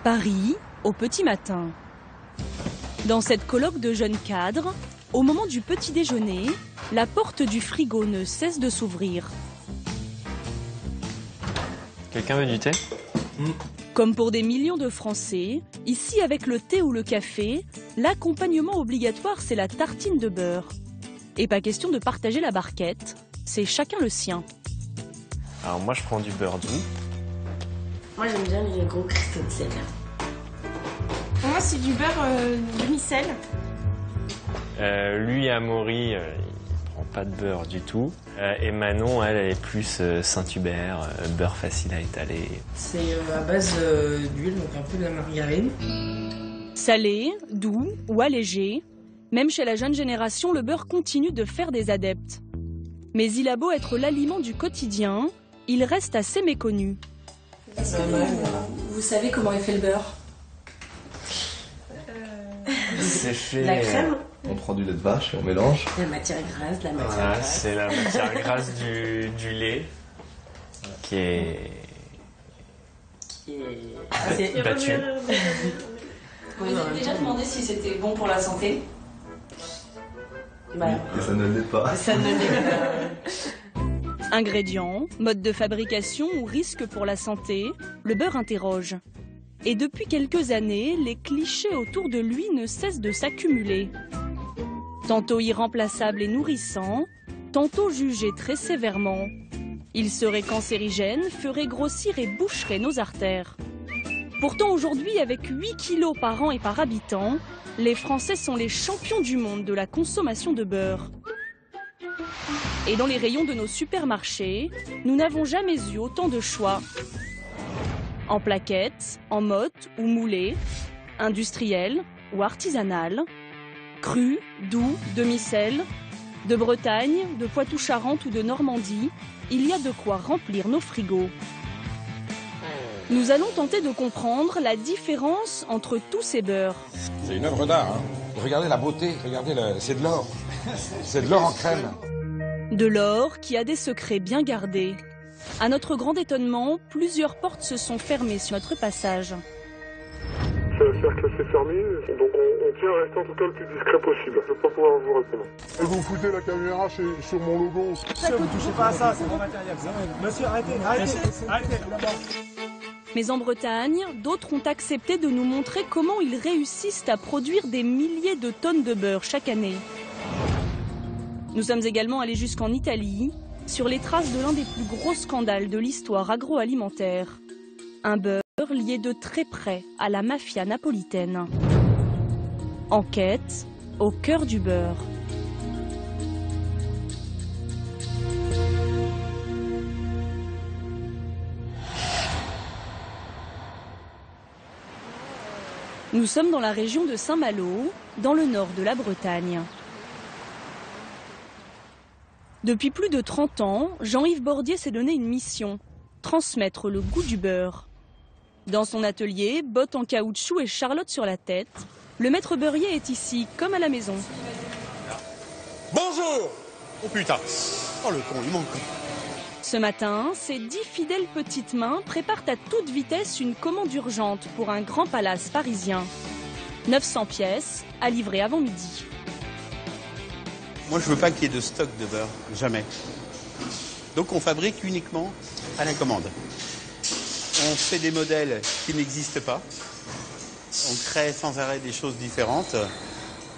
Paris, au petit matin. Dans cette colloque de jeunes cadres, au moment du petit déjeuner, la porte du frigo ne cesse de s'ouvrir. Quelqu'un veut du thé ? Comme pour des millions de Français, ici avec le thé ou le café, l'accompagnement obligatoire c'est la tartine de beurre. Et pas question de partager la barquette, c'est chacun le sien. Alors moi je prends du beurre doux. Moi j'aime bien les gros cristaux de sel. Pour moi c'est du beurre demi-sel. Lui Amaury, il prend pas de beurre du tout. Et Manon, elle est plus Saint-Hubert, beurre facile à étaler. C'est à base d'huile, donc un peu de la margarine. Salé, doux ou allégé, même chez la jeune génération, le beurre continue de faire des adeptes. Mais il a beau être l'aliment du quotidien, il reste assez méconnu. Est-ce que vous savez comment est fait le beurre? C'est fait... La crème. On prend du lait de vache et on mélange. La matière grasse, la matière Voilà, grasse. c'est la matière grasse du lait qui est battu. Vous avez déjà demandé si c'était bon pour la santé? Bah, Et ça ne l'est pas. ça ne l'est pas. Ingrédients, mode de fabrication ou risque pour la santé, le beurre interroge. Et depuis quelques années, les clichés autour de lui ne cessent de s'accumuler. Tantôt irremplaçable et nourrissant, tantôt jugé très sévèrement. Il serait cancérigène, ferait grossir et boucherait nos artères. Pourtant aujourd'hui, avec 8 kilos par an et par habitant, les Français sont les champions du monde de la consommation de beurre. Et dans les rayons de nos supermarchés, nous n'avons jamais eu autant de choix. En plaquettes, en motte ou moulé, industriel ou artisanal, cru, doux, demi-sel, de Bretagne, de Poitou-Charentes ou de Normandie, il y a de quoi remplir nos frigos. Nous allons tenter de comprendre la différence entre tous ces beurres. C'est une œuvre d'art. Hein. Regardez la beauté, regardez, c'est de l'or. C'est de l'or en crème. De l'or qui a des secrets bien gardés. À notre grand étonnement, plusieurs portes se sont fermées sur notre passage. C'est un cercle assez fermé, donc on tient à rester en tout cas le plus discret possible. Je ne vais pas pouvoir vous répondre. Et vous foutez la caméra sur mon logo. Monsieur, vous touchez pas à ça, c'est mon matériel. Monsieur, arrêtez. Mais en Bretagne, d'autres ont accepté de nous montrer comment ils réussissent à produire des milliers de tonnes de beurre chaque année. Nous sommes également allés jusqu'en Italie, sur les traces de l'un des plus gros scandales de l'histoire agroalimentaire. Un beurre lié de très près à la mafia napolitaine. Enquête au cœur du beurre. Nous sommes dans la région de Saint-Malo, dans le nord de la Bretagne. Depuis plus de 30 ans, Jean-Yves Bordier s'est donné une mission, transmettre le goût du beurre. Dans son atelier, bottes en caoutchouc et charlotte sur la tête, le maître beurrier est ici, comme à la maison. Bonjour! Oh putain! Oh le con, il manque. Ce matin, ces 10 fidèles petites mains préparent à toute vitesse une commande urgente pour un grand palace parisien. 900 pièces à livrer avant midi. Moi je veux pas qu'il y ait de stock de beurre, jamais. Donc on fabrique uniquement à la commande. On fait des modèles qui n'existent pas. On crée sans arrêt des choses différentes.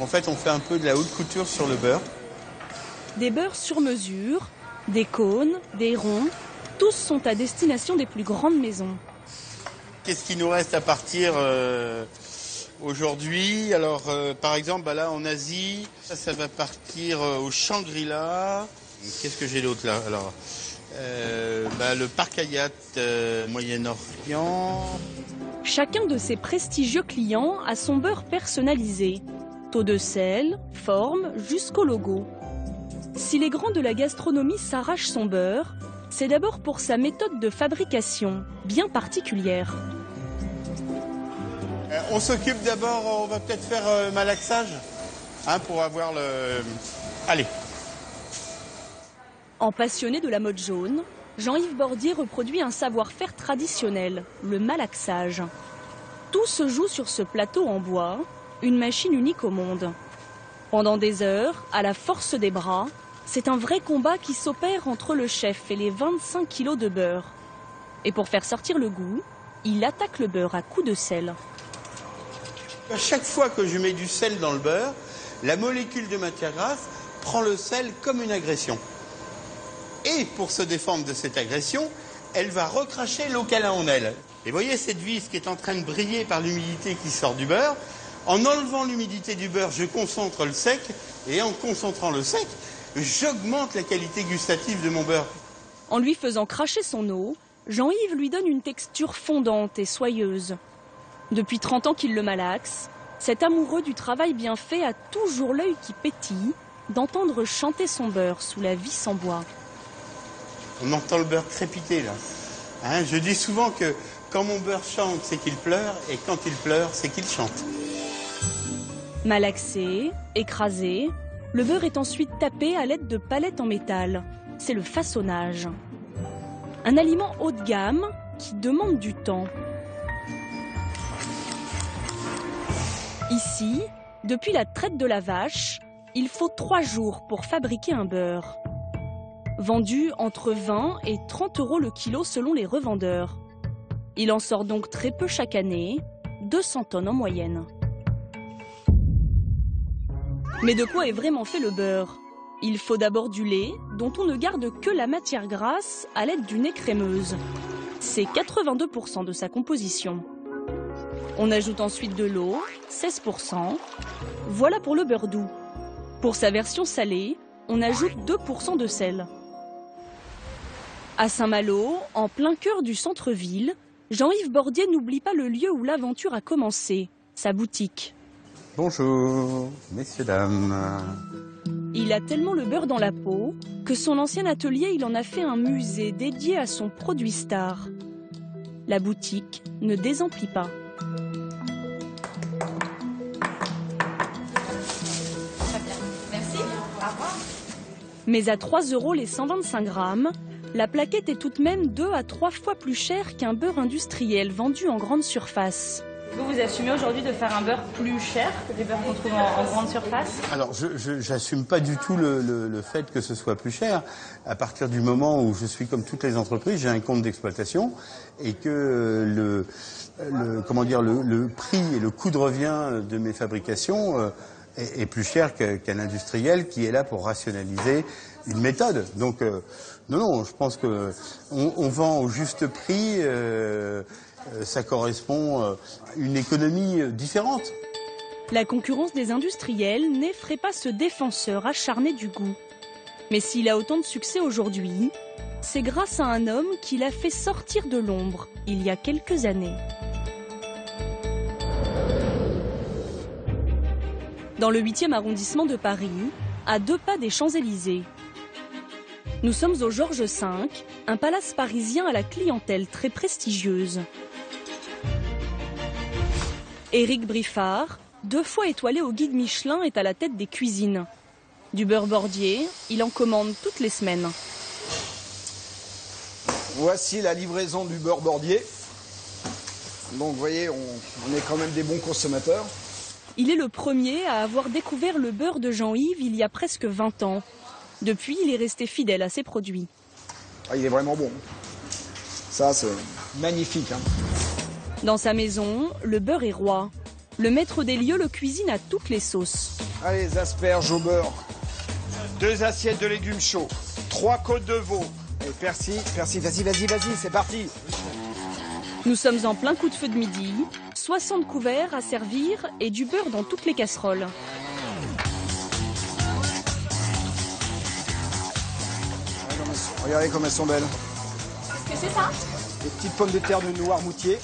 En fait, on fait un peu de la haute couture sur le beurre. Des beurres sur mesure, des cônes, des ronds, tous sont à destination des plus grandes maisons. Qu'est-ce qui nous reste à partir aujourd'hui? Alors, par exemple, là en Asie, ça va partir au Shangri-La. Qu'est-ce que j'ai d'autre là? Alors, le parc Hayat, Moyen-Orient. Chacun de ces prestigieux clients a son beurre personnalisé. Taux de sel, forme, jusqu'au logo. Si les grands de la gastronomie s'arrachent son beurre, c'est d'abord pour sa méthode de fabrication, bien particulière. On s'occupe d'abord, on va peut-être faire malaxage, pour avoir le... Allez. En passionné de la mode jaune, Jean-Yves Bordier reproduit un savoir-faire traditionnel, le malaxage. Tout se joue sur ce plateau en bois, une machine unique au monde. Pendant des heures, à la force des bras, c'est un vrai combat qui s'opère entre le chef et les 25 kilos de beurre. Et pour faire sortir le goût, il attaque le beurre à coups de sel. À chaque fois que je mets du sel dans le beurre, la molécule de matière grasse prend le sel comme une agression. Et pour se défendre de cette agression, elle va recracher l'eau qu'elle a en elle. Et voyez cette vis qui est en train de briller par l'humidité qui sort du beurre. En enlevant l'humidité du beurre, je concentre le sec. Et en concentrant le sec, j'augmente la qualité gustative de mon beurre. En lui faisant cracher son eau, Jean-Yves lui donne une texture fondante et soyeuse. Depuis 30 ans qu'il le malaxe, cet amoureux du travail bien fait a toujours l'œil qui pétille d'entendre chanter son beurre sous la vis en bois. On entend le beurre crépiter là. Hein, je dis souvent que quand mon beurre chante, c'est qu'il pleure, et quand il pleure, c'est qu'il chante. Malaxé, écrasé, le beurre est ensuite tapé à l'aide de palettes en métal. C'est le façonnage. Un aliment haut de gamme qui demande du temps. Ici, depuis la traite de la vache, il faut 3 jours pour fabriquer un beurre. Vendu entre 20 et 30 € le kilo selon les revendeurs. Il en sort donc très peu chaque année, 200 tonnes en moyenne. Mais de quoi est vraiment fait le beurre? Il faut d'abord du lait, dont on ne garde que la matière grasse à l'aide d'une écrémeuse. C'est 82% de sa composition. On ajoute ensuite de l'eau, 16%. Voilà pour le beurre doux. Pour sa version salée, on ajoute 2% de sel. À Saint-Malo, en plein cœur du centre-ville, Jean-Yves Bordier n'oublie pas le lieu où l'aventure a commencé, sa boutique. Bonjour, messieurs, dames. Il a tellement le beurre dans la peau que son ancien atelier, il en a fait un musée dédié à son produit star. La boutique ne désemplit pas. Merci. Au revoir. Mais à 3 € les 125 grammes, la plaquette est tout de même 2 à 3 fois plus chère qu'un beurre industriel vendu en grande surface. Vous assumez aujourd'hui de faire un beurre plus cher que des beurres qu'on trouve en grande surface? Alors, je n'assume pas du tout le fait que ce soit plus cher. À partir du moment où je suis comme toutes les entreprises, j'ai un compte d'exploitation et que le prix et le coût de revient de mes fabrications est plus cher qu'un industriel qui est là pour rationaliser une méthode. Donc, non, je pense que on vend au juste prix. Ça correspond à une économie différente. La concurrence des industriels n'effraie pas ce défenseur acharné du goût. Mais s'il a autant de succès aujourd'hui, c'est grâce à un homme qui l'a fait sortir de l'ombre il y a quelques années. Dans le 8e arrondissement de Paris, à 2 pas des Champs-Élysées. Nous sommes au Georges V, un palace parisien à la clientèle très prestigieuse. Éric Briffard, 2 fois étoilé au guide Michelin, est à la tête des cuisines. Du beurre Bordier, il en commande toutes les semaines. Voici la livraison du beurre Bordier. Donc vous voyez, on est quand même des bons consommateurs. Il est le premier à avoir découvert le beurre de Jean-Yves il y a presque 20 ans. Depuis, il est resté fidèle à ses produits. Ah, il est vraiment bon. Ça, c'est magnifique. Hein. Dans sa maison, le beurre est roi. Le maître des lieux le cuisine à toutes les sauces. Allez, les asperges au beurre. 2 assiettes de légumes chauds. 3 côtes de veau. Et persil, vas-y, c'est parti. Nous sommes en plein coup de feu de midi. 60 couverts à servir et du beurre dans toutes les casseroles. Regardez comme elles sont belles. Qu'est-ce que c'est ça? Des petites pommes de terre de Noirmoutier,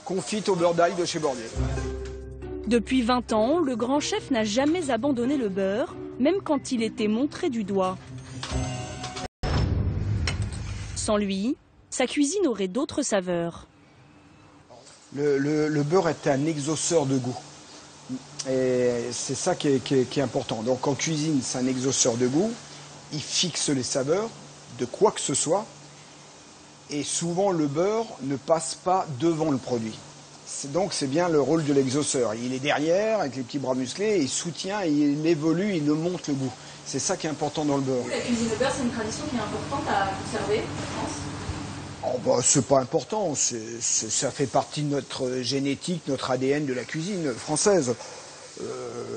confites au beurre d'ail de chez Bordier. Depuis 20 ans, le grand chef n'a jamais abandonné le beurre, même quand il était montré du doigt. Sans lui, sa cuisine aurait d'autres saveurs. Le beurre est un exauceur de goût. Et c'est ça qui est important. Donc en cuisine, c'est un exauceur de goût. Il fixe les saveurs de quoi que ce soit. Et souvent, le beurre ne passe pas devant le produit. Donc c'est bien le rôle de l'exauceur. Il est derrière avec les petits bras musclés, il soutient, il évolue, il monte le goût. C'est ça qui est important dans le beurre. La cuisine de beurre, c'est une tradition qui est importante à conserver en France. Oh bah, c'est pas important, ça fait partie de notre génétique, notre ADN de la cuisine française.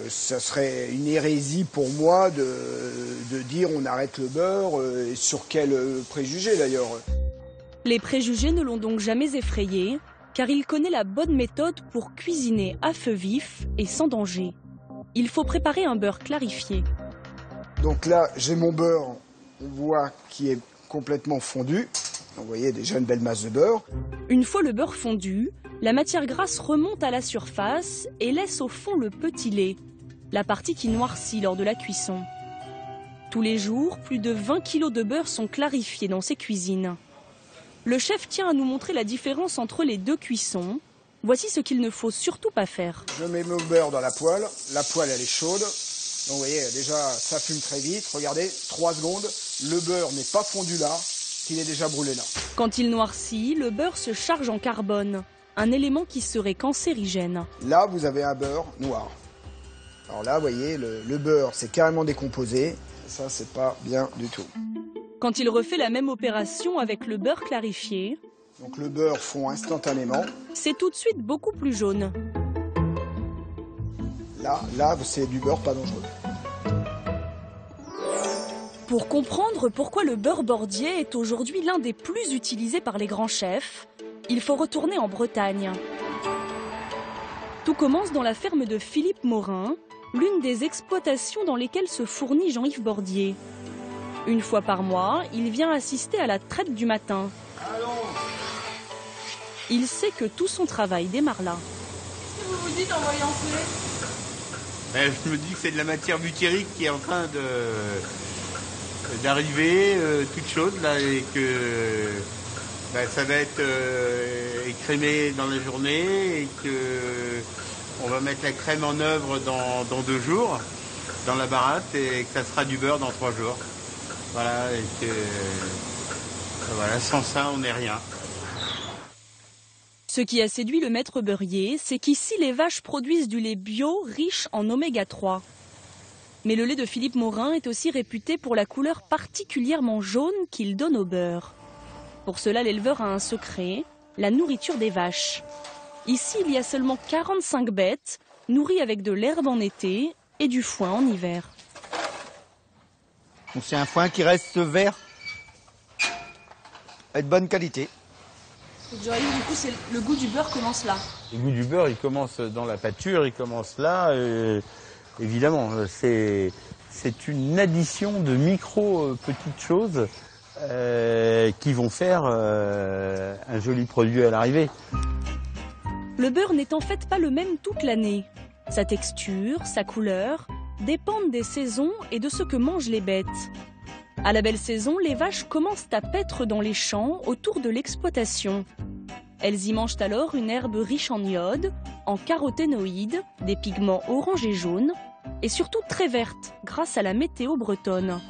Ça serait une hérésie pour moi de dire on arrête le beurre, et sur quel préjugé d'ailleurs. Les préjugés ne l'ont donc jamais effrayé, car il connaît la bonne méthode pour cuisiner à feu vif et sans danger. Il faut préparer un beurre clarifié. Donc là, j'ai mon beurre, on voit qui est complètement fondu. Vous voyez déjà une belle masse de beurre. Une fois le beurre fondu, la matière grasse remonte à la surface et laisse au fond le petit lait, la partie qui noircit lors de la cuisson. Tous les jours, plus de 20 kg de beurre sont clarifiés dans ces cuisines. Le chef tient à nous montrer la différence entre les deux cuissons. Voici ce qu'il ne faut surtout pas faire. Je mets mon beurre dans la poêle elle est chaude. Donc vous voyez, déjà ça fume très vite. Regardez, 3 secondes, le beurre n'est pas fondu là, qu'il est déjà brûlé là. Quand il noircit, le beurre se charge en carbone, un élément qui serait cancérigène. Là, vous avez un beurre noir. Alors là, vous voyez, le beurre s'est carrément décomposé. Ça, c'est pas bien du tout. Quand il refait la même opération avec le beurre clarifié, donc le beurre fond instantanément. C'est tout de suite beaucoup plus jaune. Là, c'est du beurre pas dangereux. Pour comprendre pourquoi le beurre bordier est aujourd'hui l'un des plus utilisés par les grands chefs, il faut retourner en Bretagne. Tout commence dans la ferme de Philippe Morin, l'une des exploitations dans lesquelles se fournit Jean-Yves Bordier. Une fois par mois, il vient assister à la traite du matin. Il sait que tout son travail démarre là. Qu'est-ce que vous vous dites en voyant Je me dis que c'est de la matière butyrique qui est en train d'arriver toute chaude là, et que ça va être écrémé dans la journée et que on va mettre la crème en œuvre dans 2 jours dans la baratte et que ça sera du beurre dans 3 jours. Voilà, et que voilà, sans ça on n'est rien. Ce qui a séduit le maître beurrier, c'est qu'ici les vaches produisent du lait bio riche en oméga 3. Mais le lait de Philippe Morin est aussi réputé pour la couleur particulièrement jaune qu'il donne au beurre. Pour cela, l'éleveur a un secret, la nourriture des vaches. Ici, il y a seulement 45 bêtes, nourries avec de l'herbe en été et du foin en hiver. C'est un foin qui reste vert et de bonne qualité. Du coup, le goût du beurre commence là. Le goût du beurre, il commence dans la pâture, il commence là. Évidemment, c'est une addition de petites choses qui vont faire un joli produit à l'arrivée. Le beurre n'est en fait pas le même toute l'année. Sa texture, sa couleur dépendent des saisons et de ce que mangent les bêtes. À la belle saison, les vaches commencent à paître dans les champs autour de l'exploitation. Elles y mangent alors une herbe riche en iode, en caroténoïdes, des pigments orange et jaune, et surtout très verte, grâce à la météo bretonne.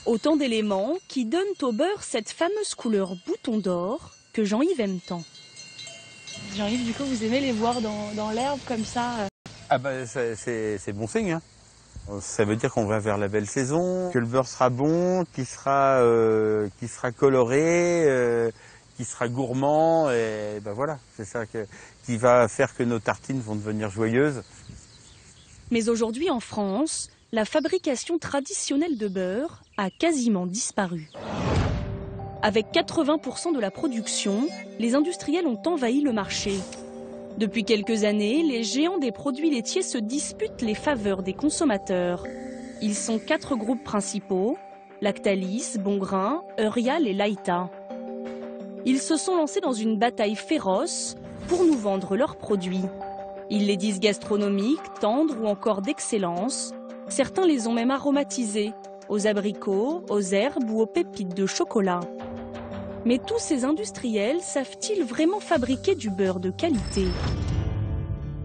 Autant d'éléments qui donnent au beurre cette fameuse couleur bouton d'or que Jean-Yves aime tant. Jean-Yves, du coup, vous aimez les voir dans l'herbe comme ça Ah bah c'est bon signe, hein. Ça veut dire qu'on va vers la belle saison, que le beurre sera bon, qu'il sera coloré, qu'il sera gourmand, et ben voilà, c'est ça qui va faire que nos tartines vont devenir joyeuses. Mais aujourd'hui en France, la fabrication traditionnelle de beurre a quasiment disparu. Avec 80% de la production, les industriels ont envahi le marché. Depuis quelques années, les géants des produits laitiers se disputent les faveurs des consommateurs. Ils sont 4 groupes principaux, Lactalis, Bongrain, Eurial et Laïta. Ils se sont lancés dans une bataille féroce pour nous vendre leurs produits. Ils les disent gastronomiques, tendres ou encore d'excellence. Certains les ont même aromatisés, aux abricots, aux herbes ou aux pépites de chocolat. Mais tous ces industriels savent-ils vraiment fabriquer du beurre de qualité?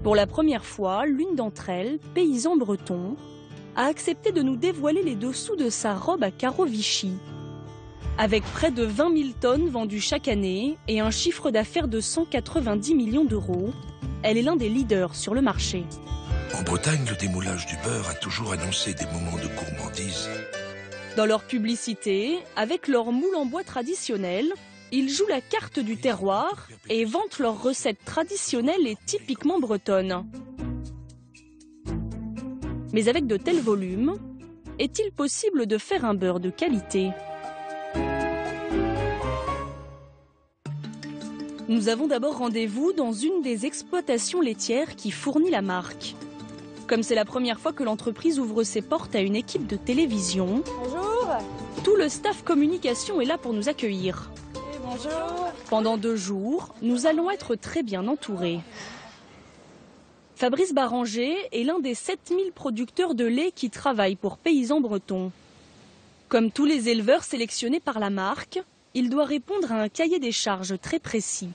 Pour la première fois, l'une d'entre elles, paysan breton, a accepté de nous dévoiler les dessous de sa robe à carreaux Vichy. Avec près de 20 000 tonnes vendues chaque année et un chiffre d'affaires de 190 millions d'euros, elle est l'un des leaders sur le marché. En Bretagne, le démoulage du beurre a toujours annoncé des moments de gourmandise. Dans leur publicité, avec leur moule en bois traditionnel, ils jouent la carte du terroir et vantent leurs recettes traditionnelles et typiquement bretonnes. Mais avec de tels volumes, est-il possible de faire un beurre de qualité ? Nous avons d'abord rendez-vous dans une des exploitations laitières qui fournit la marque. Comme c'est la première fois que l'entreprise ouvre ses portes à une équipe de télévision, Bonjour. Tout le staff communication est là pour nous accueillir. Bonjour. Pendant 2 jours, nous allons être très bien entourés. Fabrice Baranger est l'un des 7000 producteurs de lait qui travaillent pour Paysans Bretons. Comme tous les éleveurs sélectionnés par la marque, il doit répondre à un cahier des charges très précis.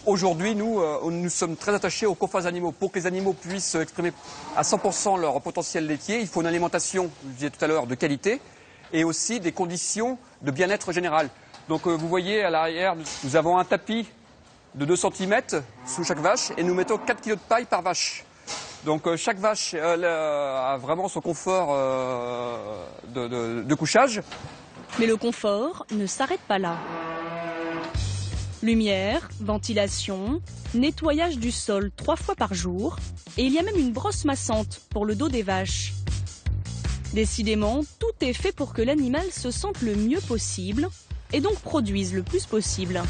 Aujourd'hui, nous sommes très attachés aux confins animaux. Pour que les animaux puissent exprimer à 100% leur potentiel laitier, il faut une alimentation, je disais tout à l'heure, de qualité et aussi des conditions de bien-être général. Donc vous voyez à l'arrière, nous avons un tapis de 2 cm sous chaque vache et nous mettons 4 kg de paille par vache. Donc chaque vache a vraiment son confort de couchage. Mais le confort ne s'arrête pas là. Lumière, ventilation, nettoyage du sol 3 fois par jour et il y a même une brosse massante pour le dos des vaches. Décidément, tout est fait pour que l'animal se sente le mieux possible et donc produise le plus possible.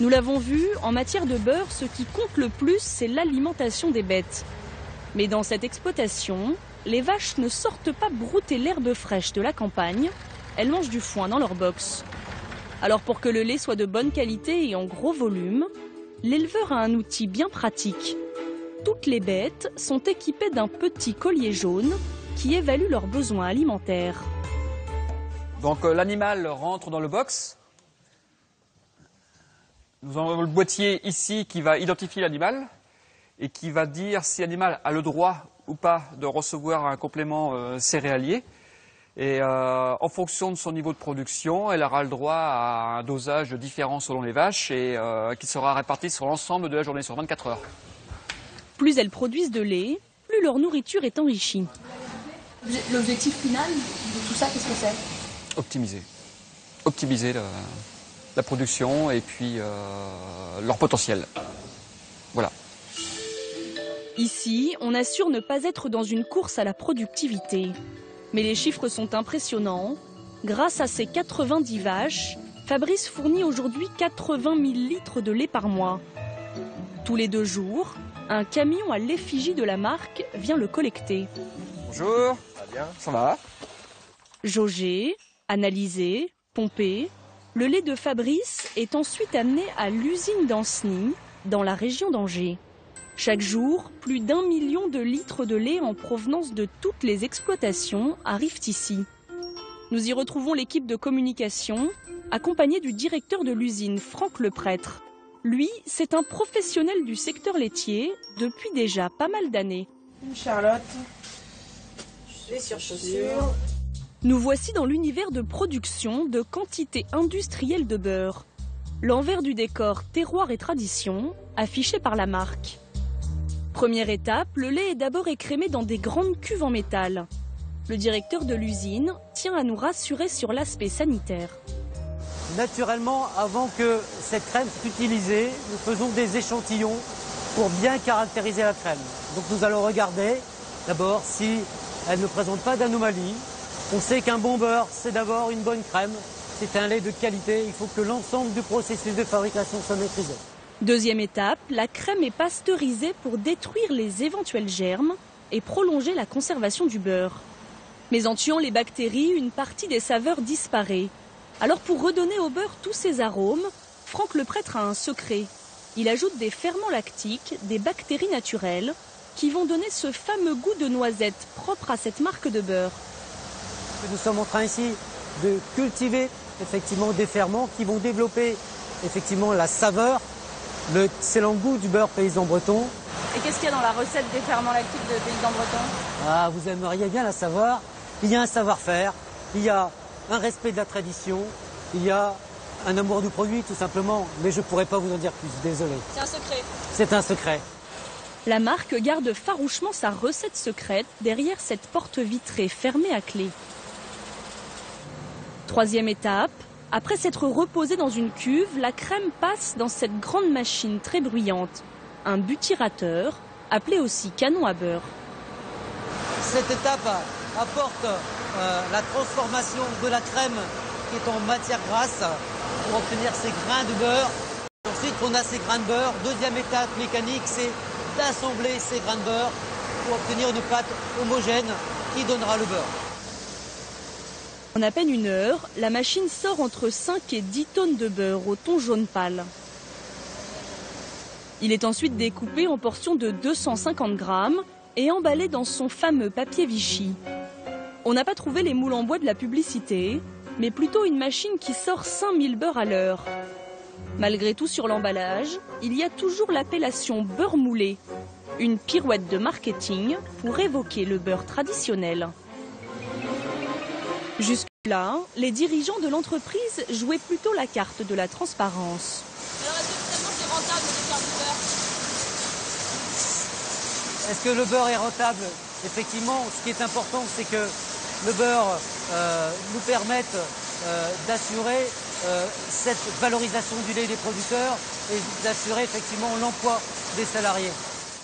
Nous l'avons vu, en matière de beurre, ce qui compte le plus, c'est l'alimentation des bêtes. Mais dans cette exploitation, les vaches ne sortent pas brouter l'herbe fraîche de la campagne, elles mangent du foin dans leur box. Alors pour que le lait soit de bonne qualité et en gros volume, l'éleveur a un outil bien pratique. Toutes les bêtes sont équipées d'un petit collier jaune qui évalue leurs besoins alimentaires. Donc l'animal rentre dans le box. Nous avons le boîtier ici qui va identifier l'animal et qui va dire si l'animal a le droit ou pas de recevoir un complément céréalier. Et en fonction de son niveau de production, elle aura le droit à un dosage différent selon les vaches et qui sera réparti sur l'ensemble de la journée, sur 24 heures. Plus elles produisent de lait, plus leur nourriture est enrichie. L'objectif final de tout ça, qu'est-ce que c'est ? Optimiser la production et puis leur potentiel. Voilà. Ici, on assure ne pas être dans une course à la productivité. Mais les chiffres sont impressionnants. Grâce à ses 90 vaches, Fabrice fournit aujourd'hui 80 000 litres de lait par mois. Tous les 2 jours, un camion à l'effigie de la marque vient le collecter. Bonjour, ça va ? Jaugé, analysé, pompé, le lait de Fabrice est ensuite amené à l'usine d'Ancenis, dans la région d'Angers. Chaque jour, plus d'1 million de litres de lait en provenance de toutes les exploitations arrivent ici. Nous y retrouvons l'équipe de communication, accompagnée du directeur de l'usine, Franck Leprêtre. Lui, c'est un professionnel du secteur laitier depuis déjà pas mal d'années. Charlotte, les surchaussures. Nous voici dans l'univers de production de quantité industrielle de beurre. L'envers du décor terroir et tradition, affiché par la marque. Première étape, le lait est d'abord écrémé dans des grandes cuves en métal. Le directeur de l'usine tient à nous rassurer sur l'aspect sanitaire. Naturellement, avant que cette crème soit utilisée, nous faisons des échantillons pour bien caractériser la crème. Donc nous allons regarder d'abord si elle ne présente pas d'anomalie. On sait qu'un bon beurre, c'est d'abord une bonne crème. C'est un lait de qualité, il faut que l'ensemble du processus de fabrication soit maîtrisé. Deuxième étape, la crème est pasteurisée pour détruire les éventuels germes et prolonger la conservation du beurre. Mais en tuant les bactéries, une partie des saveurs disparaît. Alors pour redonner au beurre tous ses arômes, Franck Leprêtre a un secret. Il ajoute des ferments lactiques, des bactéries naturelles, qui vont donner ce fameux goût de noisette propre à cette marque de beurre. Nous sommes en train ici de cultiver effectivement des ferments qui vont développer effectivement la saveur, l'excellent goût du beurre paysan breton. Et qu'est-ce qu'il y a dans la recette des ferments lactiques de Paysans Bretons ? Ah, vous aimeriez bien la savoir. Il y a un savoir-faire, il y a un respect de la tradition, Il y a un amour du produit, tout simplement, mais je ne pourrais pas vous en dire plus, désolé. C'est un secret. C'est un secret. La marque garde farouchement sa recette secrète derrière cette porte vitrée fermée à clé. Troisième étape, après s'être reposée dans une cuve, la crème passe dans cette grande machine très bruyante, un butyrateur, appelé aussi canon à beurre. Cette étape apporte la transformation de la crème qui est en matière grasse pour obtenir ces grains de beurre. Ensuite, on a ces grains de beurre. Deuxième étape mécanique, c'est d'assembler ces grains de beurre pour obtenir une pâte homogène qui donnera le beurre. En à peine une heure, la machine sort entre 5 et 10 tonnes de beurre au ton jaune pâle. Il est ensuite découpé en portions de 250 grammes et emballé dans son fameux papier Vichy. On n'a pas trouvé les moules en bois de la publicité, mais plutôt une machine qui sort 5000 beurres à l'heure. Malgré tout, sur l'emballage, il y a toujours l'appellation beurre moulé, une pirouette de marketing pour évoquer le beurre traditionnel. Jusque-là, les dirigeants de l'entreprise jouaient plutôt la carte de la transparence. Alors est-ce que finalement c'est rentable de faire du beurre? Est-ce que le beurre est rentable? Effectivement, ce qui est important, c'est que le beurre nous permette d'assurer cette valorisation du lait des producteurs et d'assurer effectivement l'emploi des salariés.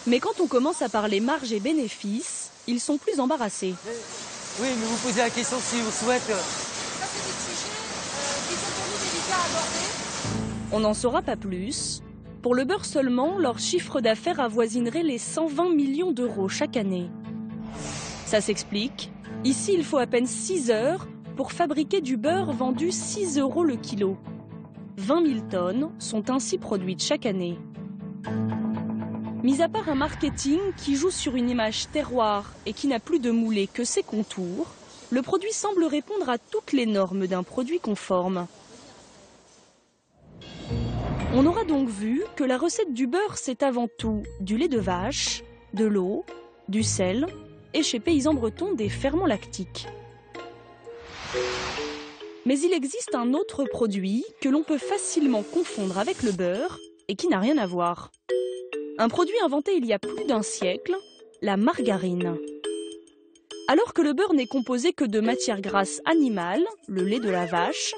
Mais quand on commence à parler marge et bénéfices, ils sont plus embarrassés. Oui, mais vous posez la question si vous souhaitez. Ça, c'est des sujets qui sont pour nous délicats à aborder. On n'en saura pas plus. Pour le beurre seulement, leur chiffre d'affaires avoisinerait les 120 millions d'euros chaque année. Ça s'explique. Ici, il faut à peine 6 heures pour fabriquer du beurre vendu 6 € le kilo. 20 000 tonnes sont ainsi produites chaque année. Mis à part un marketing qui joue sur une image terroir et qui n'a plus de moulé que ses contours, le produit semble répondre à toutes les normes d'un produit conforme. On aura donc vu que la recette du beurre, c'est avant tout du lait de vache, de l'eau, du sel et chez Paysans Bretons des ferments lactiques. Mais il existe un autre produit que l'on peut facilement confondre avec le beurre et qui n'a rien à voir. Un produit inventé il y a plus d'un siècle, la margarine. Alors que le beurre n'est composé que de matières grasses animales, le lait de la vache,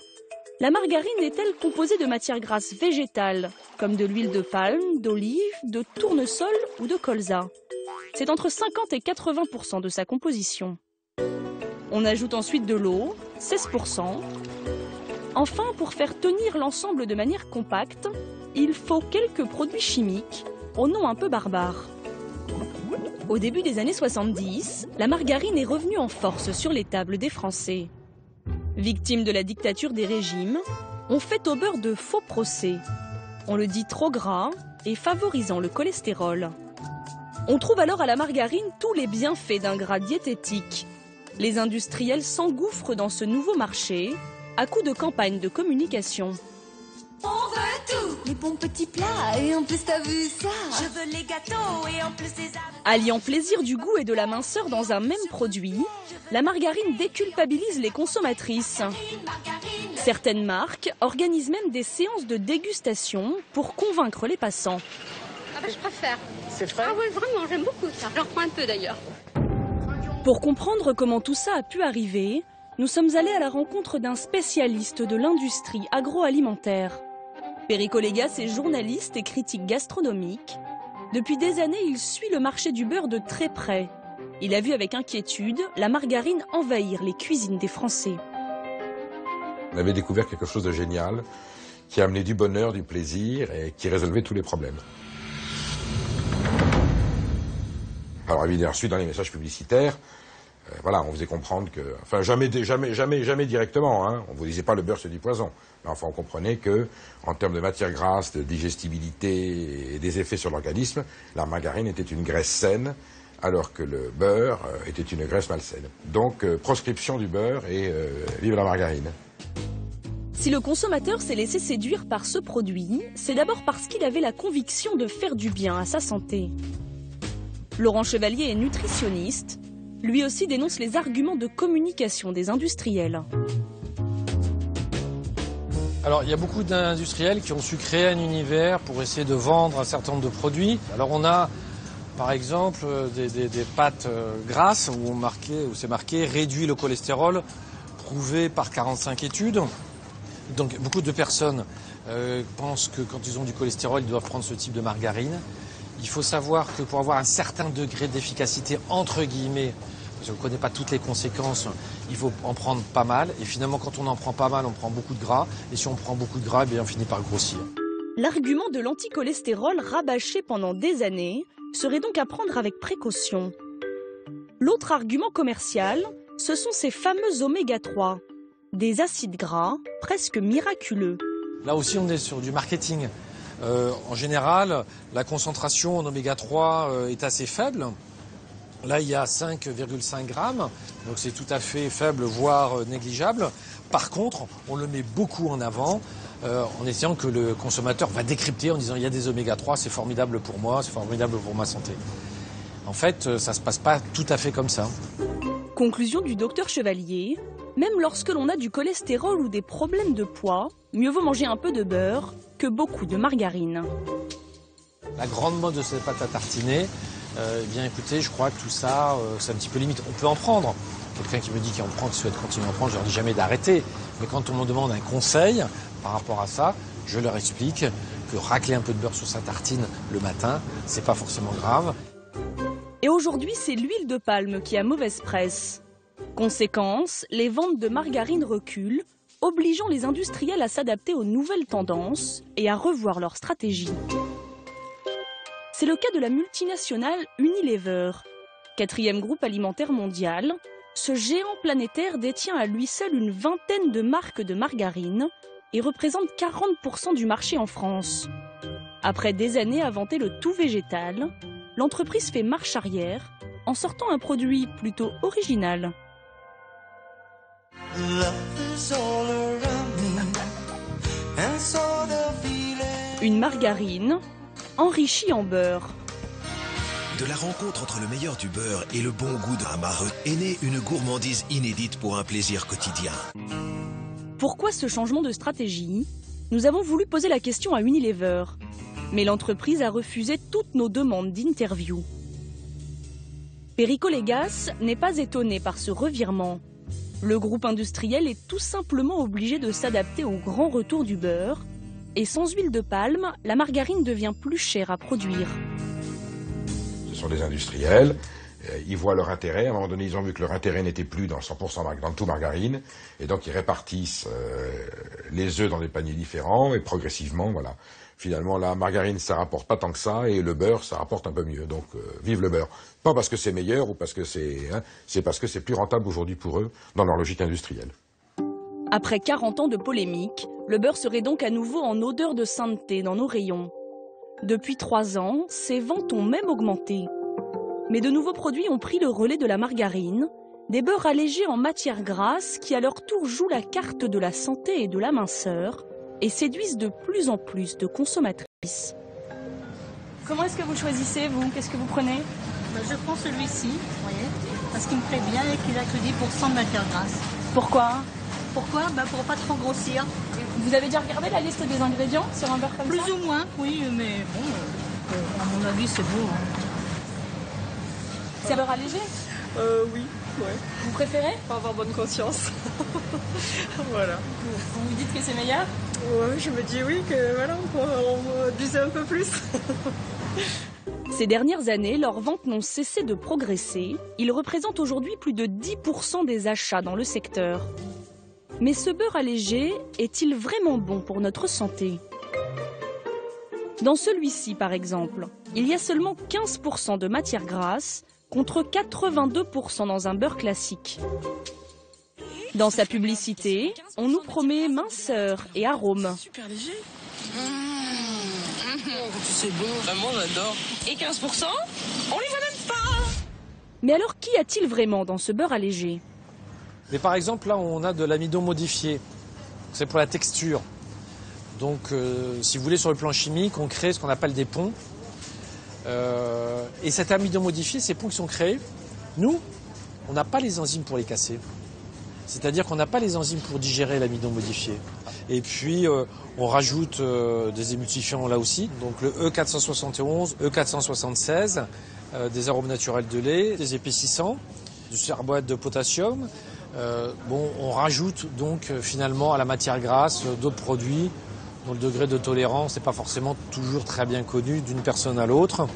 la margarine est-elle composée de matières grasses végétales, comme de l'huile de palme, d'olive, de tournesol ou de colza? C'est entre 50 et 80% de sa composition. On ajoute ensuite de l'eau, 16%. Enfin, pour faire tenir l'ensemble de manière compacte, il faut quelques produits chimiques, au nom un peu barbare. Au début des années 70, la margarine est revenue en force sur les tables des Français. Victime de la dictature des régimes, on fait au beurre de faux procès. On le dit trop gras et favorisant le cholestérol. On trouve alors à la margarine tous les bienfaits d'un gras diététique. Les industriels s'engouffrent dans ce nouveau marché à coups de campagnes de communication. On veut tout, les bons petits plats, et en plus t'as vu ça. Je veux les gâteaux, et en plus les... Alliant plaisir du goût et de la minceur dans un même produit, la margarine déculpabilise les consommatrices. Certaines marques organisent même des séances de dégustation pour convaincre les passants. Ah bah je préfère. C'est frais? Ah ouais, vraiment, j'aime beaucoup ça. J'en prends un peu d'ailleurs. Pour comprendre comment tout ça a pu arriver, nous sommes allés à la rencontre d'un spécialiste de l'industrie agroalimentaire. Perico Légas est journaliste et critique gastronomique. Depuis des années, il suit le marché du beurre de très près. Il a vu avec inquiétude la margarine envahir les cuisines des Français. On avait découvert quelque chose de génial, qui a amené du bonheur, du plaisir et qui résolvait tous les problèmes. Alors évidemment, ensuite dans les messages publicitaires, voilà, on faisait comprendre que, enfin jamais directement, hein, on vous disait pas le beurre c'est du poison, mais enfin on comprenait que, en termes de matière grasse, de digestibilité et des effets sur l'organisme, la margarine était une graisse saine, alors que le beurre était une graisse malsaine. Donc proscription du beurre et vive la margarine. Si le consommateur s'est laissé séduire par ce produit, c'est d'abord parce qu'il avait la conviction de faire du bien à sa santé. Laurent Chevalier est nutritionniste. Lui aussi dénonce les arguments de communication des industriels. Alors, il y a beaucoup d'industriels qui ont su créer un univers pour essayer de vendre un certain nombre de produits. Alors, on a, par exemple, des pâtes grasses où c'est marqué « réduit le cholestérol », prouvé par 45 études. Donc, beaucoup de personnes pensent que quand ils ont du cholestérol, ils doivent prendre ce type de margarine. Il faut savoir que pour avoir un certain degré d'efficacité, entre guillemets, parce qu'on ne connaît pas toutes les conséquences, il faut en prendre pas mal. Et finalement, quand on en prend pas mal, on prend beaucoup de gras. Et si on prend beaucoup de gras, eh bien, on finit par grossir. L'argument de l'anticholestérol rabâché pendant des années serait donc à prendre avec précaution. L'autre argument commercial, ce sont ces fameux oméga 3, des acides gras presque miraculeux. Là aussi, on est sur du marketing. En général, la concentration en oméga 3 est assez faible. Là, il y a 5,5 grammes, donc c'est tout à fait faible, voire négligeable. Par contre, on le met beaucoup en avant, en essayant que le consommateur va décrypter en disant il y a des oméga 3, c'est formidable pour moi, c'est formidable pour ma santé. En fait, ça ne se passe pas tout à fait comme ça. Conclusion du docteur Chevalier, même lorsque l'on a du cholestérol ou des problèmes de poids, mieux vaut manger un peu de beurre que beaucoup de margarine. La grande mode de cette pâte à tartiner, eh bien écoutez, je crois que tout ça, c'est un petit peu limite. On peut en prendre. Quelqu'un qui me dit qu'il en prend, qui souhaite continuer à en prendre, je leur dis jamais d'arrêter. Mais quand on me demande un conseil par rapport à ça, je leur explique que racler un peu de beurre sur sa tartine le matin, c'est pas forcément grave. Et aujourd'hui, c'est l'huile de palme qui a mauvaise presse. Conséquence, les ventes de margarine reculent, obligeant les industriels à s'adapter aux nouvelles tendances et à revoir leur stratégie. C'est le cas de la multinationale Unilever. 4e groupe alimentaire mondial, ce géant planétaire détient à lui seul une vingtaine de marques de margarine et représente 40% du marché en France. Après des années à vanter le tout végétal, l'entreprise fait marche arrière en sortant un produit plutôt original. Une margarine enrichie en beurre. De la rencontre entre le meilleur du beurre et le bon goût d'un amareux est née une gourmandise inédite pour un plaisir quotidien. Pourquoi ce changement de stratégie? Nous avons voulu poser la question à Unilever, mais l'entreprise a refusé toutes nos demandes d'interview. Perico Légas n'est pas étonné par ce revirement. Le groupe industriel est tout simplement obligé de s'adapter au grand retour du beurre, et sans huile de palme, la margarine devient plus chère à produire. Ce sont des industriels, ils voient leur intérêt. À un moment donné, ils ont vu que leur intérêt n'était plus dans 100% dans le tout margarine, et donc ils répartissent les œufs dans des paniers différents, et progressivement, voilà. Finalement, la margarine, ça rapporte pas tant que ça, et le beurre, ça rapporte un peu mieux. Donc, vive le beurre. Pas parce que c'est meilleur ou parce que c'est parce que c'est plus rentable aujourd'hui pour eux dans leur logique industrielle. Après 40 ans de polémique, le beurre serait donc à nouveau en odeur de sainteté dans nos rayons. Depuis 3 ans, ses ventes ont même augmenté. Mais de nouveaux produits ont pris le relais de la margarine, des beurres allégés en matière grasse qui à leur tour jouent la carte de la santé et de la minceur et séduisent de plus en plus de consommatrices. Comment est-ce que vous choisissez, vous? Qu'est-ce que vous prenez? Je prends celui-ci, vous voyez, parce qu'il me plaît bien et qu'il a que 10% de matière grasse. Pourquoi? Pourquoi? Pour pas trop grossir. Vous avez déjà regardé la liste des ingrédients sur un beurre comme ça? Plus ou moins, oui, mais bon, à mon avis, c'est beau. C'est un beurre allégé? Oui, ouais. Vous préférez? Pour avoir bonne conscience. Voilà. Vous vous dites que c'est meilleur? Ouais, je me dis oui, que voilà, on abuser un peu plus. Ces dernières années, leurs ventes n'ont cessé de progresser. Ils représentent aujourd'hui plus de 10% des achats dans le secteur. Mais ce beurre allégé est-il vraiment bon pour notre santé? Dans celui-ci, par exemple, il y a seulement 15% de matière grasse contre 82% dans un beurre classique. Dans sa publicité, on nous promet minceur et arôme. Super léger. C'est bon, vraiment j'adore. Et 15%, on les voit même pas. Mais alors qu'y a-t-il vraiment dans ce beurre allégé? Mais par exemple, là, on a de l'amidon modifié. C'est pour la texture. Donc, si vous voulez, sur le plan chimique, on crée ce qu'on appelle des ponts. Et cet amidon modifié, ces ponts qui sont créés, nous, on n'a pas les enzymes pour les casser. C'est-à-dire qu'on n'a pas les enzymes pour digérer l'amidon modifié. Et puis, on rajoute des émulsifiants là aussi. Donc le E471, E476, des arômes naturels de lait, des épaississants, du carbonate de potassium. On rajoute donc finalement à la matière grasse d'autres produits dont le degré de tolérance n'est pas forcément toujours très bien connu d'une personne à l'autre.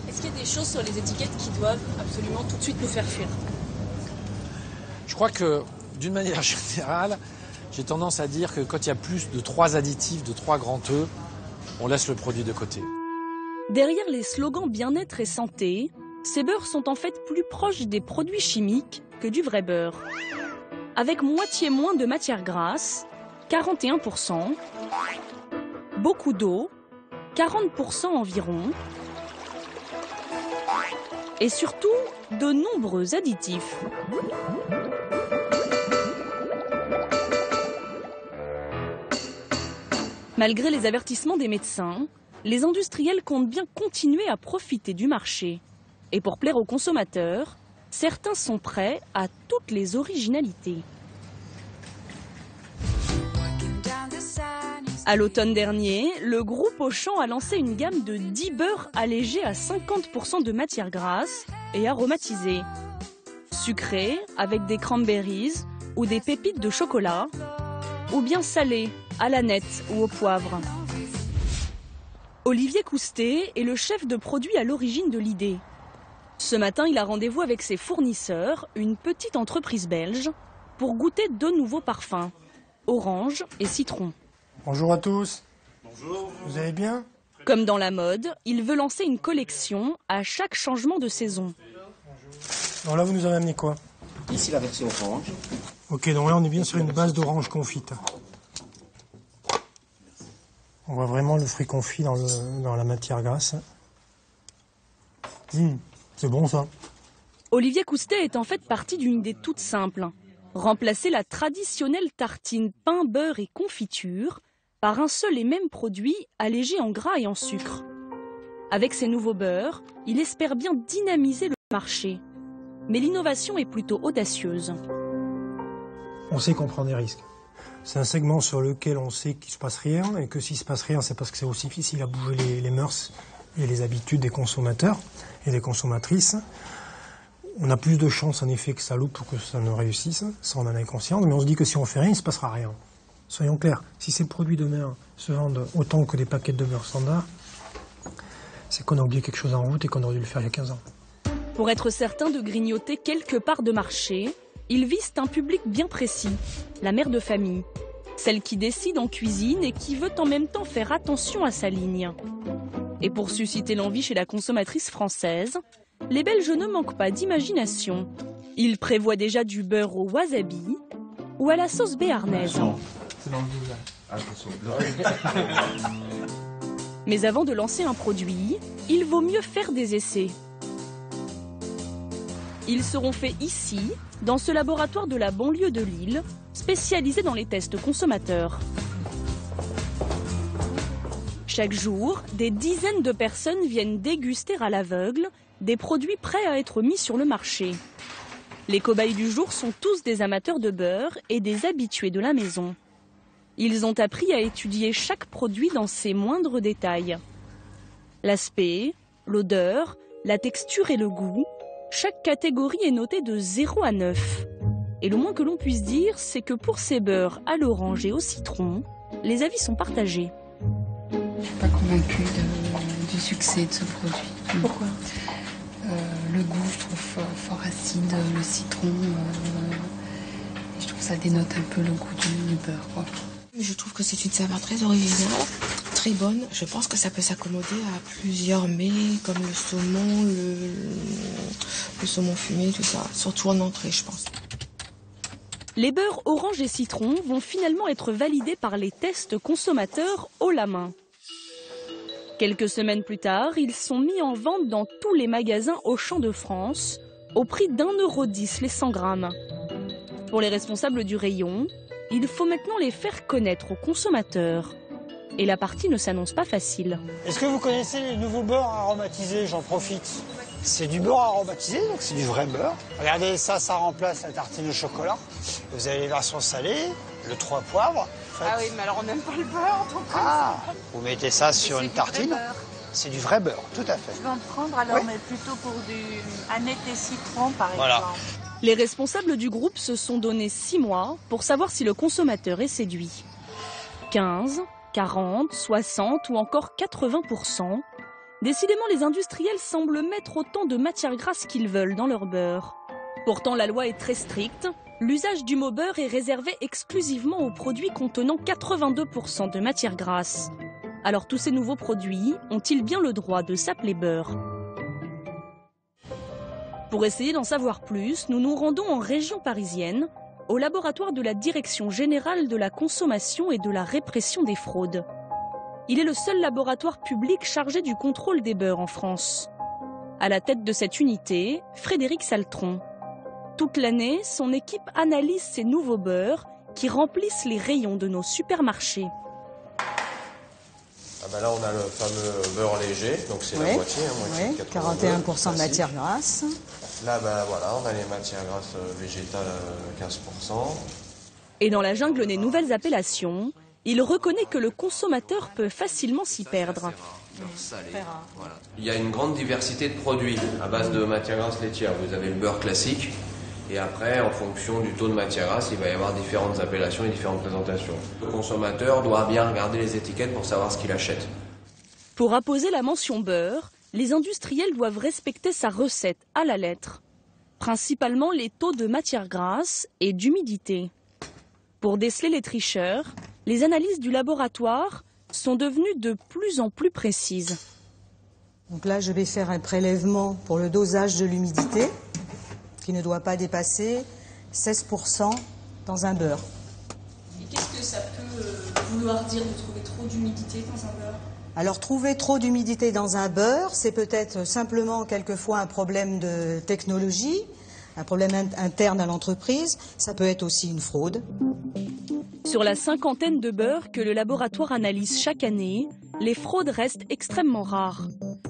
Est-ce qu'il y a des choses sur les étiquettes qui doivent absolument tout de suite nous faire fuir? Je crois que, d'une manière générale, j'ai tendance à dire que quand il y a plus de 3 additifs, de 3 grands E, on laisse le produit de côté. Derrière les slogans bien-être et santé, ces beurres sont en fait plus proches des produits chimiques que du vrai beurre. Avec moitié moins de matière grasse, 41%, beaucoup d'eau, 40% environ, et surtout de nombreux additifs. Malgré les avertissements des médecins, les industriels comptent bien continuer à profiter du marché. Et pour plaire aux consommateurs, certains sont prêts à toutes les originalités. À l'automne dernier, le groupe Auchan a lancé une gamme de 10 beurres allégés à 50% de matière grasse et aromatisés. Sucrés avec des cranberries ou des pépites de chocolat, ou bien salés à l'aneth ou au poivre. Olivier Coustet est le chef de produit à l'origine de l'idée. Ce matin, il a rendez-vous avec ses fournisseurs, une petite entreprise belge, pour goûter 2 nouveaux parfums, orange et citron. Bonjour à tous. Bonjour. Vous allez bien? Comme dans la mode, il veut lancer une collection à chaque changement de saison. Alors là, vous nous avez amené quoi? Ici, la version orange. Ok, donc là, on est bien sur une base d'orange confite. On voit vraiment le fruit confit dans la matière grasse. C'est bon, ça. Olivier Coustet est en fait parti d'une idée toute simple. Remplacer la traditionnelle tartine pain, beurre et confiture par un seul et même produit allégé en gras et en sucre. Avec ces nouveaux beurres, il espère bien dynamiser le marché. Mais l'innovation est plutôt audacieuse. On sait qu'on prend des risques. C'est un segment sur lequel on sait qu'il ne se passe rien, et que s'il ne se passe rien, c'est parce que c'est aussi difficile à bouger les mœurs et les habitudes des consommateurs et des consommatrices. On a plus de chances en effet que ça loupe ou que ça ne réussisse, ça on en est conscient, mais on se dit que si on fait rien, il ne se passera rien. Soyons clairs, si ces produits demain se vendent autant que des paquets de beurre standard, c'est qu'on a oublié quelque chose en route et qu'on aurait dû le faire il y a 15 ans. Pour être certain de grignoter quelques parts de marché, ils visent un public bien précis, la mère de famille, celle qui décide en cuisine et qui veut en même temps faire attention à sa ligne. Et pour susciter l'envie chez la consommatrice française, les Belges ne manquent pas d'imagination. Ils prévoient déjà du beurre au wasabi ou à la sauce béarnaise. Mais avant de lancer un produit, il vaut mieux faire des essais. Ils seront faits ici, dans ce laboratoire de la banlieue de Lille, spécialisé dans les tests consommateurs. Chaque jour, des dizaines de personnes viennent déguster à l'aveugle des produits prêts à être mis sur le marché. Les cobayes du jour sont tous des amateurs de beurre et des habitués de la maison. Ils ont appris à étudier chaque produit dans ses moindres détails. L'aspect, l'odeur, la texture et le goût, chaque catégorie est notée de 0 à 9. Et le moins que l'on puisse dire, c'est que pour ces beurres à l'orange et au citron, les avis sont partagés. Je ne suis pas convaincue du succès de ce produit. Pourquoi? Le goût, je trouve fort acide, le citron, et je trouve que ça dénote un peu le goût du beurre, quoi. Je trouve que c'est une saveur très originale, très bonne. Je pense que ça peut s'accommoder à plusieurs mets, comme le saumon, le saumon fumé, tout ça. Surtout en entrée, je pense. Les beurres orange et citron vont finalement être validés par les tests consommateurs haut la main. Quelques semaines plus tard, ils sont mis en vente dans tous les magasins Auchan de France, au prix d'1,10 € les 100 grammes. Pour les responsables du rayon, il faut maintenant les faire connaître aux consommateurs. Et la partie ne s'annonce pas facile. Est-ce que vous connaissez les nouveaux beurres aromatisés? J'en profite. C'est du beurre aromatisé, donc c'est du vrai beurre. Regardez, ça remplace la tartine au chocolat. Vous avez les versions salées, le 3 poivres. Ah oui, mais alors on n'aime pas le beurre, donc Vous mettez ça sur une tartine. C'est du vrai beurre, tout à fait. Je vais en prendre alors, mais plutôt pour du aneth et citron, par exemple. Les responsables du groupe se sont donné 6 mois pour savoir si le consommateur est séduit. 15, 40, 60 ou encore 80%. Décidément, les industriels semblent mettre autant de matières grasses qu'ils veulent dans leur beurre. Pourtant, la loi est très stricte. L'usage du mot beurre est réservé exclusivement aux produits contenant 82% de matières grasses. Alors tous ces nouveaux produits ont-ils bien le droit de s'appeler beurre? Pour essayer d'en savoir plus, nous nous rendons en région parisienne, au laboratoire de la Direction générale de la consommation et de la répression des fraudes. Il est le seul laboratoire public chargé du contrôle des beurres en France. À la tête de cette unité, Frédéric Saltron. Toute l'année, son équipe analyse ces nouveaux beurres qui remplissent les rayons de nos supermarchés. Là, on a le fameux beurre léger, donc c'est la moitié, moitié 41% de matière grasse. Là, voilà, on a les matières grasses végétales 15%. Et dans la jungle des nouvelles appellations, il reconnaît que le consommateur peut facilement s'y perdre. Voilà. Il y a une grande diversité de produits à base de matières grasses laitières. Vous avez le beurre classique, et après, en fonction du taux de matière grasse, il va y avoir différentes appellations et différentes présentations. Le consommateur doit bien regarder les étiquettes pour savoir ce qu'il achète. Pour apposer la mention beurre, les industriels doivent respecter sa recette à la lettre. Principalement les taux de matière grasse et d'humidité. Pour déceler les tricheurs, les analyses du laboratoire sont devenues de plus en plus précises. Donc là, je vais faire un prélèvement pour le dosage de l'humidité, qui ne doit pas dépasser 16% dans un beurre. Et qu'est-ce que ça peut vouloir dire de trouver trop d'humidité dans un beurre? Alors, trouver trop d'humidité dans un beurre, c'est peut-être simplement quelquefois un problème de technologie, un problème interne à l'entreprise. Ça peut être aussi une fraude. Sur la 50aine de beurres que le laboratoire analyse chaque année, les fraudes restent extrêmement rares.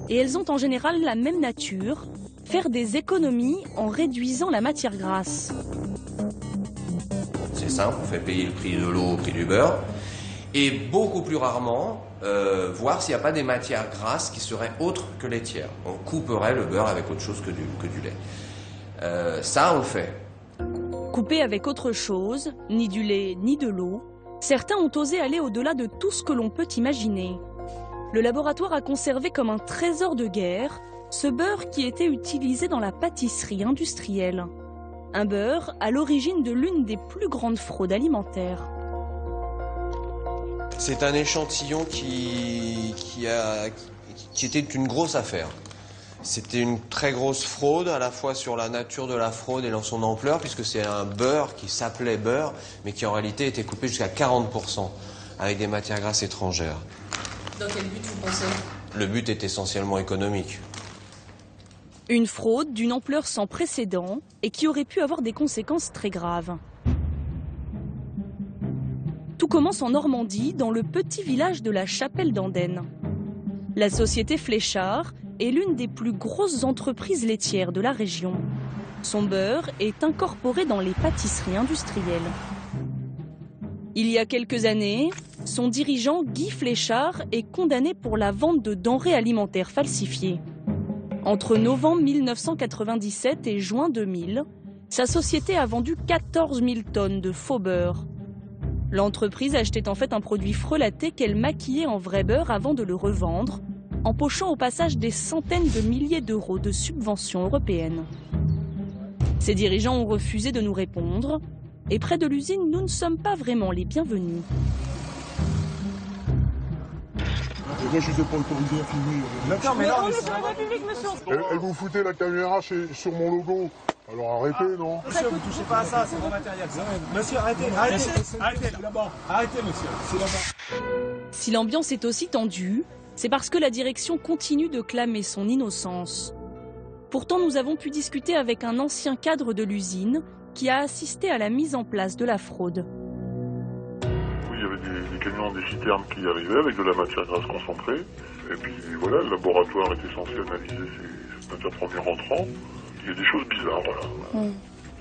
Et elles ont en général la même nature, faire des économies en réduisant la matière grasse. C'est simple, on fait payer le prix de l'eau au prix du beurre. Et beaucoup plus rarement, voir s'il n'y a pas des matières grasses qui seraient autres que laitières. On couperait le beurre avec autre chose que du lait. Ça, on le fait. Couper avec autre chose, ni du lait, ni de l'eau, certains ont osé aller au-delà de tout ce que l'on peut imaginer. Le laboratoire a conservé comme un trésor de guerre ce beurre qui était utilisé dans la pâtisserie industrielle. Un beurre à l'origine de l'une des plus grandes fraudes alimentaires. C'est un échantillon qui était une grosse affaire. C'était une très grosse fraude, à la fois sur la nature de la fraude et dans son ampleur, puisque c'est un beurre qui s'appelait beurre, mais qui en réalité était coupé jusqu'à 40% avec des matières grasses étrangères. Dans quel but vous pensez? Le but est essentiellement économique. Une fraude d'une ampleur sans précédent et qui aurait pu avoir des conséquences très graves. Tout commence en Normandie, dans le petit village de la Chapelle d'Andenne. La société Fléchard est l'une des plus grosses entreprises laitières de la région. Son beurre est incorporé dans les pâtisseries industrielles. Il y a quelques années, son dirigeant Guy Fléchard est condamné pour la vente de denrées alimentaires falsifiées. Entre novembre 1997 et juin 2000, sa société a vendu 14 000 tonnes de faux beurre. L'entreprise achetait en fait un produit frelaté qu'elle maquillait en vrai beurre avant de le revendre, empochant au passage des centaines de milliers d'euros de subventions européennes. Ses dirigeants ont refusé de nous répondre, et près de l'usine, nous ne sommes pas vraiment les bienvenus. Moi, je sais pas le corridor filmé. D'accord, mais on est sur la voie publique, monsieur. Elle vous foutez la caméra sur mon logo. Alors arrêtez, non? Monsieur, vous touchez pas à ça, c'est mon matériel. Monsieur, arrêtez, là-bas. Arrêtez, monsieur, c'est là-bas. Si l'ambiance est aussi tendue, c'est parce que la direction continue de clamer son innocence. Pourtant, nous avons pu discuter avec un ancien cadre de l'usine qui a assisté à la mise en place de la fraude. Oui, il y avait des camions, des citernes qui arrivaient avec de la matière grasse concentrée. Et puis voilà, le laboratoire était censé analyser ces matières premières entrant. Il y a des choses bizarres, voilà.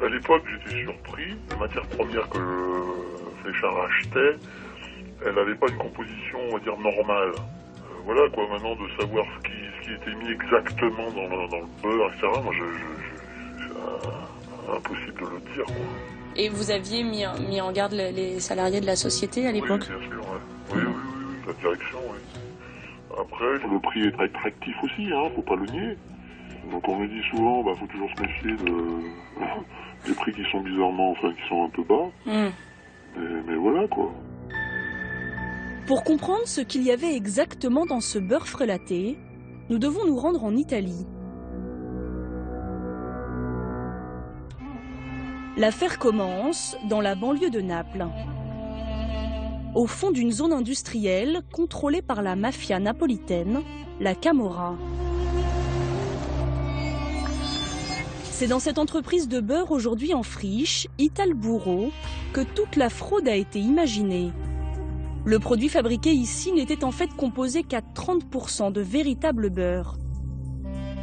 À l'époque, j'étais surpris. La matière première que Fléchard achetait, elle n'avait pas une composition, on va dire, normale. Voilà, quoi, maintenant, de savoir ce qui était mis exactement dans le beurre, etc., moi, c'est impossible de le dire, quoi. Et vous aviez mis en garde les salariés de la société à l'époque? Oui, bien sûr, oui, la direction, oui. Après, le prix est très attractif aussi, hein, faut pas le nier. Donc on me dit souvent, faut toujours se méfier des prix qui sont bizarrement, qui sont un peu bas. Mais voilà, quoi. Pour comprendre ce qu'il y avait exactement dans ce beurre frelaté, nous devons nous rendre en Italie. L'affaire commence dans la banlieue de Naples, au fond d'une zone industrielle contrôlée par la mafia napolitaine, la Camorra. C'est dans cette entreprise de beurre aujourd'hui en friche, Italburro, que toute la fraude a été imaginée. Le produit fabriqué ici n'était en fait composé qu'à 30% de véritable beurre.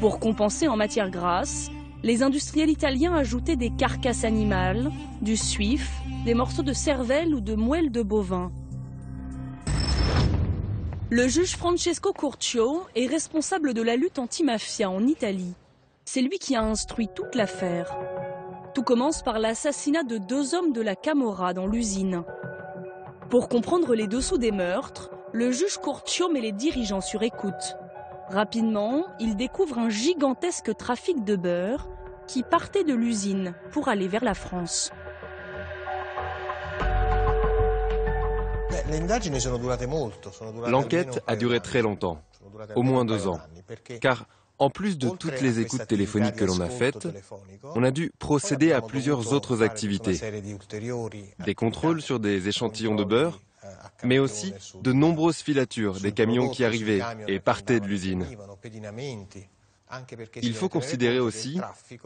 Pour compenser en matière grasse, les industriels italiens ajoutaient des carcasses animales, du suif, des morceaux de cervelle ou de moelle de bovin. Le juge Francesco Curcio est responsable de la lutte anti-mafia en Italie. C'est lui qui a instruit toute l'affaire. Tout commence par l'assassinat de 2 hommes de la Camorra dans l'usine. Pour comprendre les dessous des meurtres, le juge Curcio met les dirigeants sur écoute. Rapidement, il découvre un gigantesque trafic de beurre qui partait de l'usine pour aller vers la France. L'enquête a duré très longtemps, au moins 2 ans, car en plus de toutes les écoutes téléphoniques que l'on a faites, on a dû procéder à plusieurs autres activités. Des contrôles sur des échantillons de beurre, mais aussi de nombreuses filatures, des camions qui arrivaient et partaient de l'usine. Il faut considérer aussi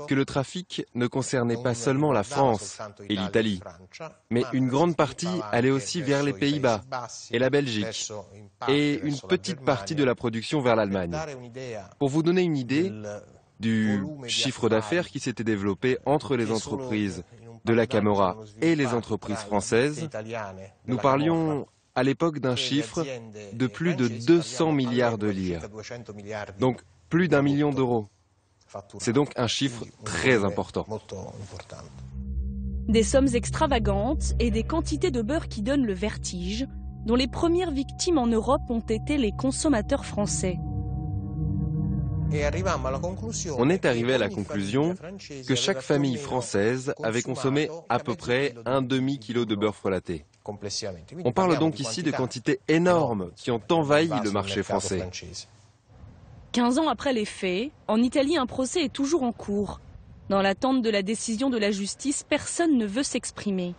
que le trafic ne concernait pas seulement la France et l'Italie, mais une grande partie allait aussi vers les Pays-Bas et la Belgique, et une petite partie de la production vers l'Allemagne. Pour vous donner une idée du chiffre d'affaires qui s'était développé entre les entreprises de la Camorra et les entreprises françaises, nous parlions à l'époque d'un chiffre de plus de 200 milliards de lire. Donc, plus d'1 million d'euros. C'est donc un chiffre très important. Des sommes extravagantes et des quantités de beurre qui donnent le vertige, dont les premières victimes en Europe ont été les consommateurs français. On est arrivé à la conclusion que chaque famille française avait consommé à peu près un demi-kilo de beurre frelaté. On parle donc ici de quantités énormes qui ont envahi le marché français. 15 ans après les faits, en Italie, un procès est toujours en cours. Dans l'attente de la décision de la justice, personne ne veut s'exprimer.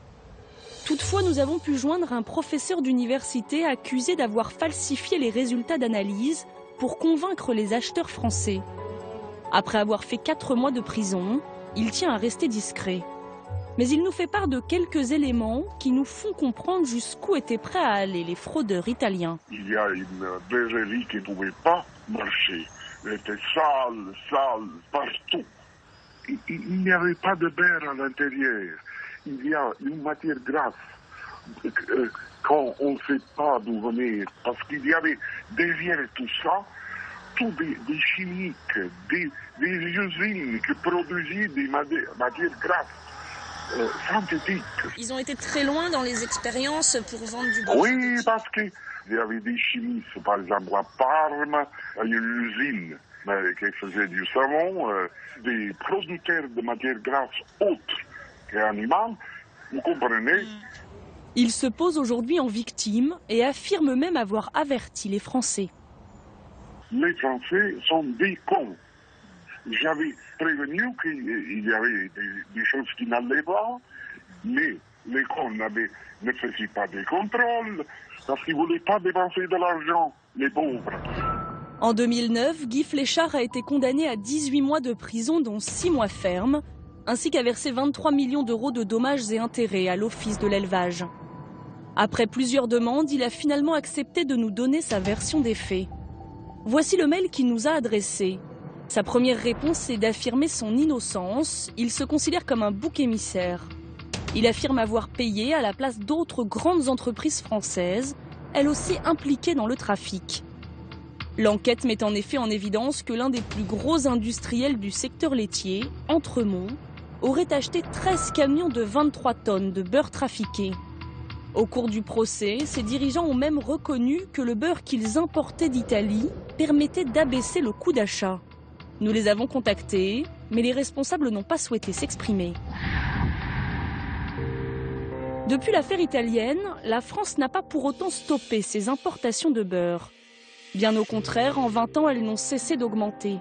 Toutefois, nous avons pu joindre un professeur d'université accusé d'avoir falsifié les résultats d'analyse pour convaincre les acheteurs français. Après avoir fait 4 mois de prison, il tient à rester discret. Mais il nous fait part de quelques éléments qui nous font comprendre jusqu'où étaient prêts à aller les fraudeurs italiens. Il y a une beurrerie qui ne pouvait pas marcher. Elle était sale, partout. Il n'y avait pas de beurre à l'intérieur. Il y a une matière grasse qu'on ne sait pas d'où venir. Parce qu'il y avait derrière tout ça, tout des chimiques, des usines qui produisaient des matières grasses. Synthétiques. Ils ont été très loin dans les expériences pour vendre du beurre. Oui, parce qu'il y avait des chimistes, par exemple à Parme, il y a une usine qui faisait du savon, des producteurs de matières grasses autres qu'animales, vous comprenez? Il se pose aujourd'hui en victime et affirme même avoir averti les Français. Les Français sont des cons. J'avais prévenu qu'il y avait des choses qui n'allaient pas, mais les cons ne faisaient pas de contrôle parce qu'ils ne voulaient pas dépenser de l'argent, les pauvres. En 2009, Guy Fléchard a été condamné à 18 mois de prison, dont 6 mois fermes, ainsi qu'à verser 23 millions d'euros de dommages et intérêts à l'Office de l'élevage. Après plusieurs demandes, il a finalement accepté de nous donner sa version des faits. Voici le mail qu'il nous a adressé. Sa première réponse est d'affirmer son innocence. Il se considère comme un bouc émissaire. Il affirme avoir payé à la place d'autres grandes entreprises françaises, elles aussi impliquées dans le trafic. L'enquête met en effet en évidence que l'un des plus gros industriels du secteur laitier, Entremont, aurait acheté 13 camions de 23 tonnes de beurre trafiqué. Au cours du procès, ces dirigeants ont même reconnu que le beurre qu'ils importaient d'Italie permettait d'abaisser le coût d'achat. Nous les avons contactés, mais les responsables n'ont pas souhaité s'exprimer. Depuis l'affaire italienne, la France n'a pas pour autant stoppé ses importations de beurre. Bien au contraire, en 20 ans, elles n'ont cessé d'augmenter.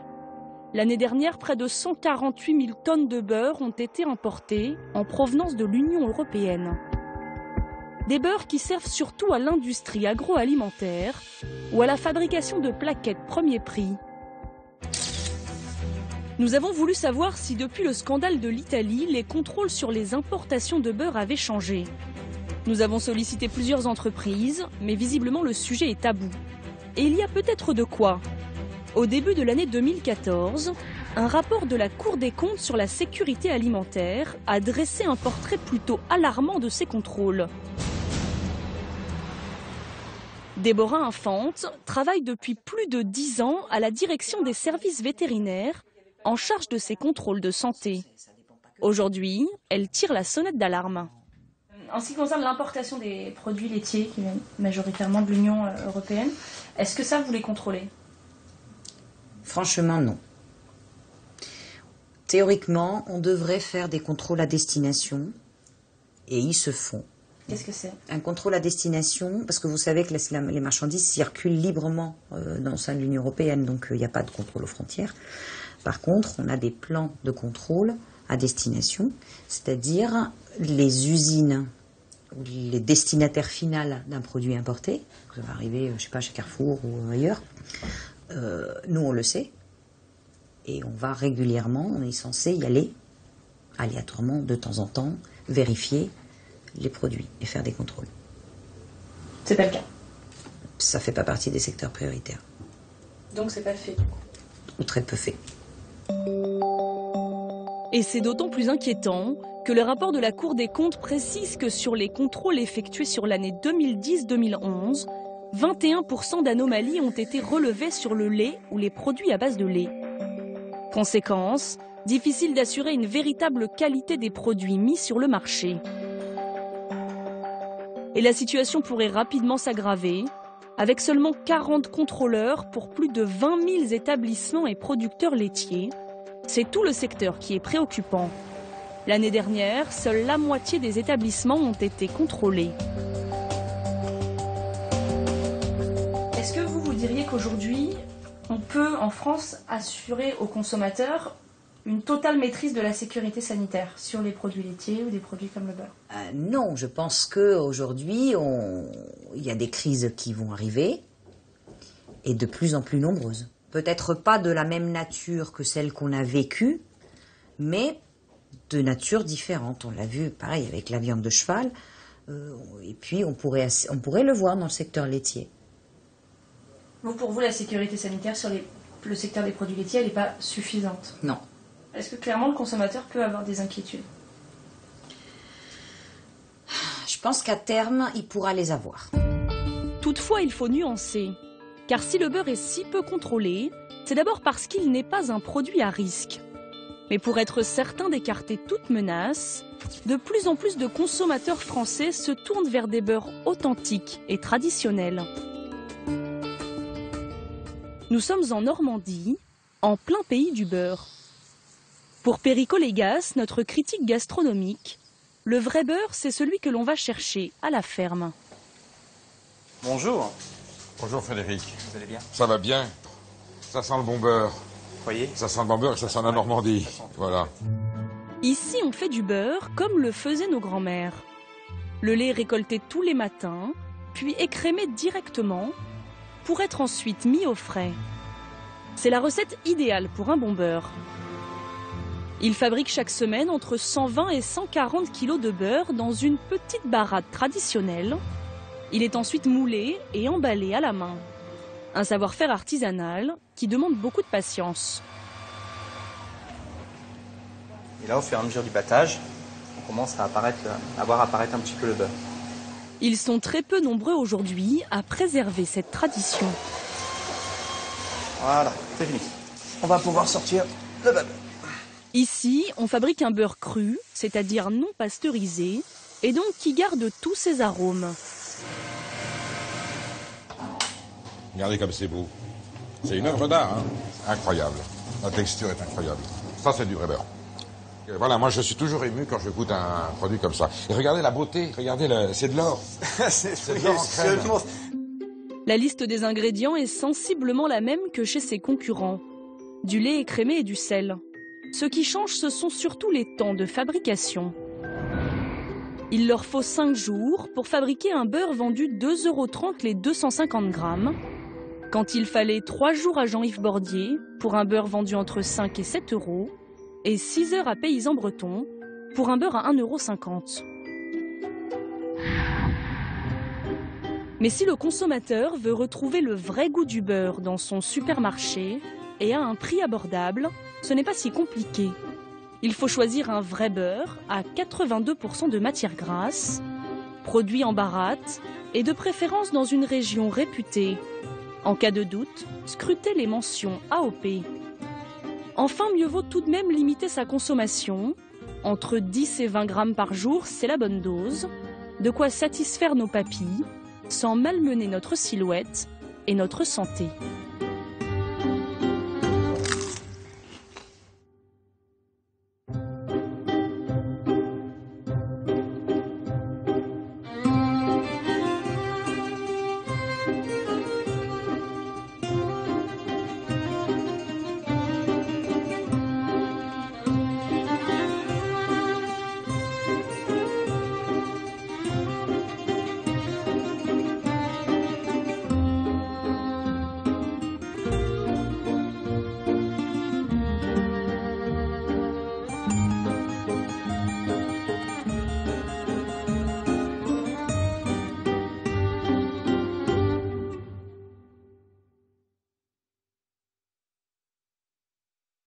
L'année dernière, près de 148 000 tonnes de beurre ont été importées en provenance de l'Union européenne. Des beurres qui servent surtout à l'industrie agroalimentaire ou à la fabrication de plaquettes premier prix. Nous avons voulu savoir si depuis le scandale de l'Italie, les contrôles sur les importations de beurre avaient changé. Nous avons sollicité plusieurs entreprises, mais visiblement le sujet est tabou. Et il y a peut-être de quoi. Au début de l'année 2014, un rapport de la Cour des comptes sur la sécurité alimentaire a dressé un portrait plutôt alarmant de ces contrôles. Déborah Infante travaille depuis plus de 10 ans à la direction des services vétérinaires en charge de ces contrôles de santé. Aujourd'hui, elle tire la sonnette d'alarme. En ce qui concerne l'importation des produits laitiers, qui viennent majoritairement de l'Union européenne, est-ce que ça, vous les contrôlez? Franchement, non. Théoriquement, on devrait faire des contrôles à destination, et ils se font. Qu'est-ce que c'est? Un contrôle à destination, parce que vous savez que les marchandises circulent librement dans le sein de l'Union européenne, donc il n'y a pas de contrôle aux frontières. Par contre, on a des plans de contrôle à destination, c'est-à-dire les usines ou les destinataires finaux d'un produit importé, ça va arriver, je ne sais pas, chez Carrefour ou ailleurs, nous on le sait, et on va régulièrement, on est censé y aller, aléatoirement, de temps en temps, vérifier les produits et faire des contrôles. C'est pas le cas. Ça fait pas partie des secteurs prioritaires. Donc c'est pas fait. Ou très peu fait. Et c'est d'autant plus inquiétant que le rapport de la Cour des comptes précise que sur les contrôles effectués sur l'année 2010-2011, 21% d'anomalies ont été relevées sur le lait ou les produits à base de lait. Conséquence, difficile d'assurer une véritable qualité des produits mis sur le marché. Et la situation pourrait rapidement s'aggraver, avec seulement 40 contrôleurs pour plus de 20 000 établissements et producteurs laitiers. C'est tout le secteur qui est préoccupant. L'année dernière, seule la moitié des établissements ont été contrôlés. Est-ce que vous diriez qu'aujourd'hui, on peut en France assurer aux consommateurs une totale maîtrise de la sécurité sanitaire sur les produits laitiers ou des produits comme le beurre? Non, je pense qu'aujourd'hui, il y a des crises qui vont arriver et de plus en plus nombreuses. Peut-être pas de la même nature que celle qu'on a vécue, mais de nature différente. On l'a vu, pareil, avec la viande de cheval, et puis on pourrait le voir dans le secteur laitier. Pour vous, la sécurité sanitaire sur le secteur des produits laitiers, elle n'est pas suffisante? Non. Est-ce que clairement le consommateur peut avoir des inquiétudes? Je pense qu'à terme, il pourra les avoir. Toutefois, il faut nuancer. Car si le beurre est si peu contrôlé, c'est d'abord parce qu'il n'est pas un produit à risque. Mais pour être certain d'écarter toute menace, de plus en plus de consommateurs français se tournent vers des beurres authentiques et traditionnels. Nous sommes en Normandie, en plein pays du beurre. Pour Perico Légas, notre critique gastronomique, le vrai beurre, c'est celui que l'on va chercher à la ferme. Bonjour. Bonjour Frédéric. Vous allez bien? Ça va bien. Ça sent le bon beurre. Vous voyez? Ça sent le bon beurre et ça sent la Normandie. Voilà. Ici, on fait du beurre comme le faisaient nos grands-mères. Le lait est récolté tous les matins, puis écrémé directement, pour être ensuite mis au frais. C'est la recette idéale pour un bon beurre. Ils fabriquent chaque semaine entre 120 et 140 kilos de beurre dans une petite baratte traditionnelle Il est ensuite moulé et emballé à la main. Un savoir-faire artisanal qui demande beaucoup de patience. Et là, au fur et à mesure du battage, on commence à voir apparaître un petit peu le beurre. Ils sont très peu nombreux aujourd'hui à préserver cette tradition. Voilà, c'est fini. On va pouvoir sortir le beurre. Ici, on fabrique un beurre cru, c'est-à-dire non pasteurisé, et donc qui garde tous ses arômes. Regardez comme c'est beau. C'est une œuvre d'art, hein. Incroyable. La texture est incroyable. Ça, c'est du vrai beurre. Et voilà, moi, je suis toujours ému quand je goûte un produit comme ça. Et regardez la beauté, regardez, c'est de l'or. C'est de l'or en crème. La liste des ingrédients est sensiblement la même que chez ses concurrents. Du lait écrémé et du sel. Ce qui change, ce sont surtout les temps de fabrication. Il leur faut 5 jours pour fabriquer un beurre vendu 2,30 € les 250 grammes, quand il fallait 3 jours à Jean-Yves Bordier pour un beurre vendu entre 5 et 7 €, et 6 heures à Paysan Breton pour un beurre à 1,50 €. Mais si le consommateur veut retrouver le vrai goût du beurre dans son supermarché et à un prix abordable, ce n'est pas si compliqué. Il faut choisir un vrai beurre à 82% de matière grasse, produit en baratte et de préférence dans une région réputée. En cas de doute, scrutez les mentions AOP. Enfin, mieux vaut tout de même limiter sa consommation. Entre 10 et 20 grammes par jour, c'est la bonne dose. De quoi satisfaire nos papilles, sans malmener notre silhouette et notre santé.